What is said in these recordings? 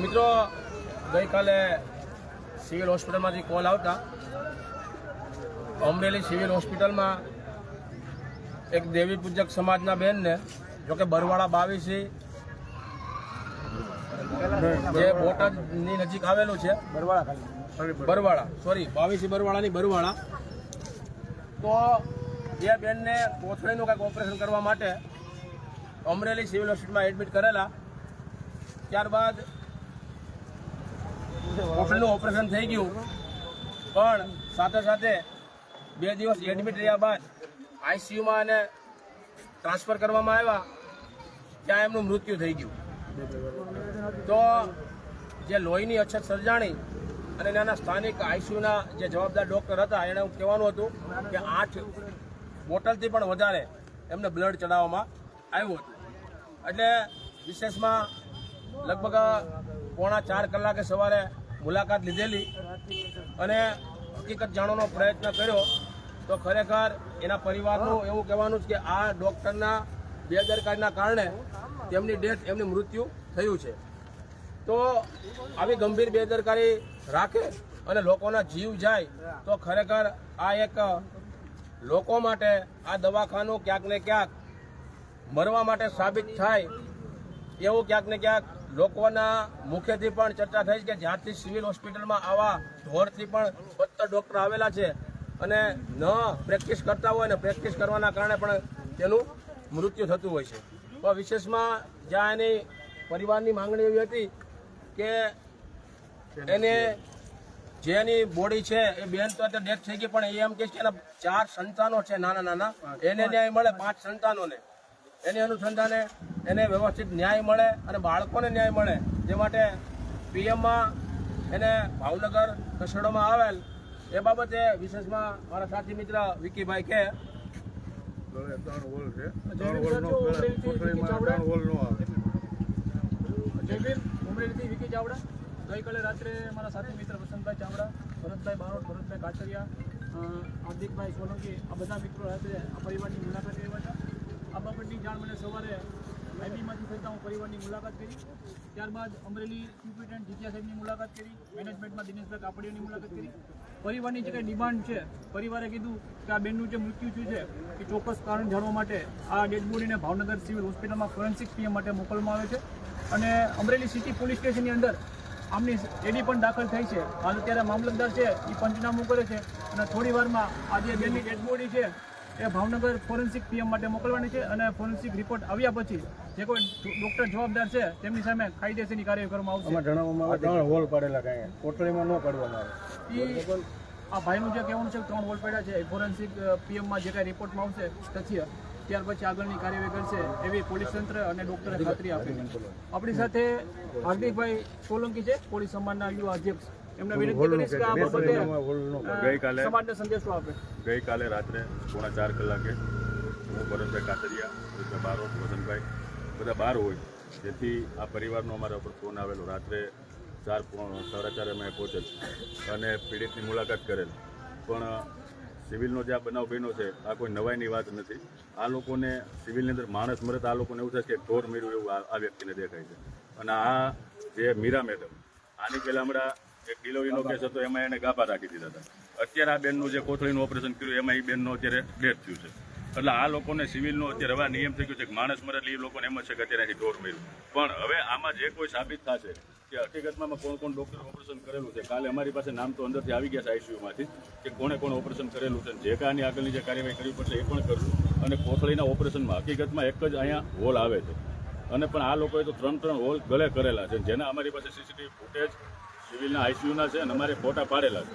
મિત્રો ગઈકાલે સિવિલ હોસ્પિટલમાંથી કોલ આવતા અમરેલી સિવિલ હોસ્પિટલમાં એક દેવી પૂજક સમાજના બેનને જોકે બરવાળા 22 જે બોટાદની નજીક આવેલું છે બરવાળા તો એ બેનને કોથળીનું કંઈક ઓપરેશન કરવા માટે અમરેલી સિવિલ હોસ્પિટલમાં એડમિટ કરેલા. ત્યારબાદ કોથળીનું ઓપરેશન થઈ ગયું, પણ સાથે સાથે 2 દિવસ એડમિટ રહ્યા બાદ આઈસીયુમાં એને ટ્રાન્સફર કરવામાં આવ્યા, ત્યાં એમનું મૃત્યુ થઈ ગયું. તો જે લોહીની અછત સર્જાણી અને એના સ્થાનિક આઈસીયુના જે જવાબદાર ડૉક્ટર હતા એણે કહેવાનું હતું કે 8 બોટલથી પણ વધારે એમને બ્લડ ચડાવવામાં આવ્યું હતું. એટલે વિશેષમાં લગભગ 3.25 કલાકે સવારે મુલાકાત લીધેલી અને હકીકત જાણવાનો પ્રયત્ન કર્યો તો ખરેખર એના પરિવારનું એવું કહેવાનું છે કે આ ડૉક્ટરના બેદરકારીના કારણે એમની મૃત્યુ થયું છે. તો આવી ગંભીર બેદરકારી રાખે અને લોકોના જીવ જાય તો ખરેખર આ એક લોકો માટે આ દવાખાનું ક્યાંક ને ક્યાંક મરવા માટે સાબિત થાય એવું ક્યાંક ને ક્યાંક લોકોના મુખેથી પણ ચર્ચા થઈ છે કે જ્યાંથી સિવિલ હોસ્પિટલમાં આવા ઢોરથી પણ 17 ડૉક્ટર આવેલા છે અને ન પ્રેક્ટિસ કરતા હોય ને પ્રેક્ટિસ કરવાના કારણે પણ તેનું મૃત્યુ થતું હોય છે. તો વિશેષમાં જ્યાં એની પરિવારની માંગણી એવી હતી કે એને જેની બોડી છે એ બેન તો અત્યારે ડેથ થઈ ગઈ, પણ એ એમ કહે છે કે એના 4 સંતાનો છે નાના, એને ન્યાય મળે, 5 સંતાનોને એની અનુસંધાને એને વ્યવસ્થિત ન્યાય મળે અને બાળકોને ન્યાય મળે. જે માટે પીએમમાં એને ભાવનગર ખસેડવામાં આવેલ એ બાબતે વિશેષમાં મારા સાથી મિત્ર વિકીભાઈ કે ઉમરેલીથી વિકી ચાવડા. ગઈકાલે રાત્રે મારા સાથી મિત્ર વસંતભાઈ ચાવડા, ભરતભાઈ બારોટ, ભરતભાઈ કાચરિયા, હાર્દિકભાઈ સોલંકી આ બધા મિત્રો રાત્રે આ પરિવારની મુલાકાત આવ્યા હતા. આ બાબતની જાણ મને સવારે આઈબીમાંથી થતાં હું પરિવારની મુલાકાત કરી. ત્યારબાદ અમરેલી સુપ્રિન્ટેન્ડન્ટ જીત્યા સાહેબની મુલાકાત કરી, મેનેજમેન્ટમાં દિનેશભાઈ કાપડિયાની મુલાકાત કરી. પરિવારની જે કંઈ ડિમાન્ડ છે, પરિવારે કીધું કે આ બેનનું જે મૃત્યુ થયું છે એ ચોક્કસ કારણ જાણવા માટે આ ડેડ બોડીને ભાવનગર સિવિલ હોસ્પિટલમાં ફોરેન્સિક પીએમ માટે મોકલવામાં આવે છે. અને અમરેલી સિટી પોલીસ સ્ટેશનની અંદર આમની એડી પણ દાખલ થઈ છે. હાલ અત્યારે મામલતદાર છે એ પંચનામું કરે છે અને થોડી વારમાં આ જે બેનની ડેડ બોડી છે એ ભાવનગર ફોરેન્સિક પીએમ માટે મોકલવાની છે અને ફોરેન્સિક રિપોર્ટ આવ્યા પછી જે કોઈ ડૉક્ટર જવાબદાર છે તેમની સામે કાયદેસરની કાર્યવાહી કરવામાં આવશે. આ ભાઈનું જે કહેવાનું છે 3 હોલ પડ્યા છે. ફોરેન્સિક પીએમમાં જે કાંઈ રિપોર્ટમાં આવશે તથ્ય ત્યાર પછી આગળની કાર્યવાહી કરશે એવી પોલીસ તંત્ર અને ડૉક્ટરે ખાતરી આપી. આપણી સાથે હાર્દિકભાઈ સોલંકી છે, પોલીસ સમાજના યુવા અધ્યક્ષ. એમને વિનંતી કરીશ કે આ બાબતે સમાજને સંદેશો આપે. ગઈકાલે રાત્રે 3.25 કલાકે હું ભરતભાઈ કાતરિયા, ભરતભાઈ બારોટ, વસંતભાઈ બધા બહાર હોય, જેથી આ પરિવારનો અમારા ઉપર ફોન આવેલો. રાત્રે 4:30 અમે પહોંચેલ અને પીડિતની મુલાકાત કરેલ. પણ સિવિલનો જે આ બનાવ બન્યો છે આ કોઈ નવાઈની વાત નથી. આ લોકોને સિવિલની અંદર માણસ મરે તો આ લોકોને એવું થાય કે ઢોર મર્યું એવું આ વ્યક્તિને દેખાય છે. અને આ જે મીરા મેડમ, આની પહેલાં હમણાં એક ડિલિવરીનો કેસ હતો, એમાં એને ગાભા રાખી દીધા હતા. અત્યારે આ બેનનું જે કોથળીનું ઓપરેશન કર્યું એમાં એ બેનનો અત્યારે ડેથ થયું છે. એટલે આ લોકોને સિવિલનો અત્યારે હવે નિયમ થઈ ગયો છે કે માણસ મરે એટલે એ લોકોને એમ જ છે કે અત્યારે ઢોર મર્યું. પણ હવે આમાં જે કોઈ સાબિત થશે કે હકીકતમાં કોણ ડૉક્ટર ઓપરેશન કરેલું છે, કાલે અમારી પાસે નામ તો અંદરથી આવી ગયા છે આઈસીયુમાંથી કે કોણે ઓપરેશન કરેલું છે, જે કાંઈ આગળની જે કાર્યવાહી કરવી પડશે એ પણ કરવું. અને કોથળીના ઓપરેશનમાં હકીકતમાં એક જ અહીંયા હોલ આવે છે અને પણ આ લોકોએ તો 3 હોલ ગળે કરેલા છે, જેના અમારી પાસે સીસીટીવી ફૂટેજ સિવિલના આઈસીયુના છે અને અમારે ફોટા પાડેલા છે.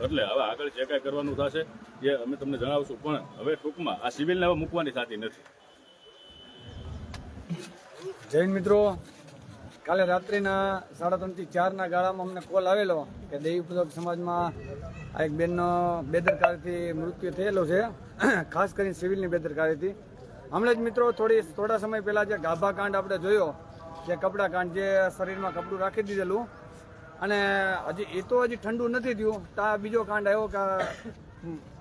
એટલે હવે આગળ જે કાંઈ કરવાનું થશે એ અમે તમને જણાવશું. પણ હવે ટૂંકમાં આ સિવિલને હવે મૂકવાની થતી નથી. જૈન મિત્રો, કાલે રાત્રિના 3:30 થી 4 ગાળામાં અમને કોલ આવેલો કે દેવી પૂજક સમાજમાં આ એક બેનનો બેદરકારીથી મૃત્યુ થયેલો છે, ખાસ કરીને સિવિલની બેદરકારીથી. હમણાં જ મિત્રો થોડા સમય પહેલાં જે ગાભા કાંડ આપણે જોયો, જે કપડા કાંડ, જે શરીરમાં કપડું રાખી દીધેલું, અને હજી ઠંડુ નથી થયું તો આ બીજો કાંડ આવ્યો કે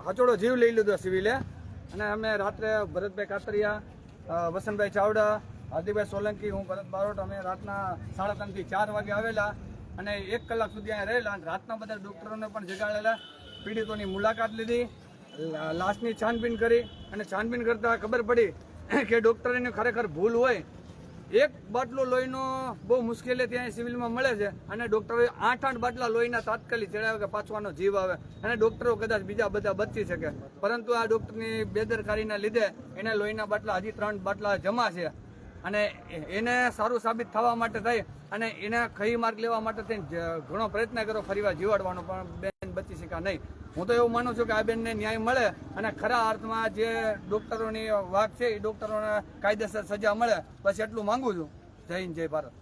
હચોડો જીવ લઈ લીધો સિવિલે. અને અમે રાત્રે ભરતભાઈ કાતરિયા, વસંતભાઈ ચાવડા, હાર્દિકભાઈ સોલંકી, હું ભરત બારોટ, અમે રાતના 3:30 થી 4 વાગે આવેલા અને 1 કલાક સુધી અહીંયા રહેલા અને રાતના બધા ડૉક્ટરોને પણ જગાડેલા, પીડિતોની મુલાકાત લીધી, લાશની છાનબીન કરી અને છાનબીન કરતાં ખબર પડી કે ડૉક્ટરની ખરેખર ભૂલ હોય. એક બાટલો લોહીનો બહુ મુશ્કેલી ત્યાં સિવિલમાં મળે છે અને ડૉક્ટરોએ 8 બાટલા લોહીના તાત્કાલિક ચડાવે કે પાછવાનો જીવ આવે અને ડૉક્ટરો કદાચ બીજા બધા બચી શકે, પરંતુ આ ડૉક્ટરની બેદરકારીના લીધે એને લોહીના બાટલા હજી 3 બાટલા જમા છે અને એને સારું સાબિત થવા માટે થઈ અને એને ખરી માર્ગ લેવા માટે થઈને ઘણો પ્રયત્ન કર્યો ફરીવાર જીવાડવાનો, પણ બેન બચી શક્યા નહીં. હું તો એવું માનું છું કે આ બેનને ન્યાય મળે અને ખરા અર્થમાં જે ડૉક્ટરોની વાક છે એ ડૉક્ટરોને કાયદેસર સજા મળે, બસ એટલું માંગુ છું. જય હિન્દ, જય ભારત.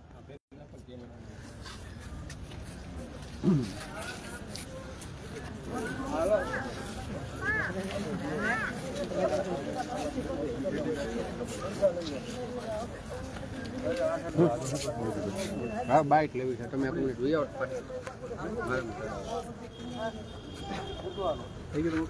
હા બાઇક લેવી છે તમે 1 મિનિટ વિયાવ થઈ ગયું.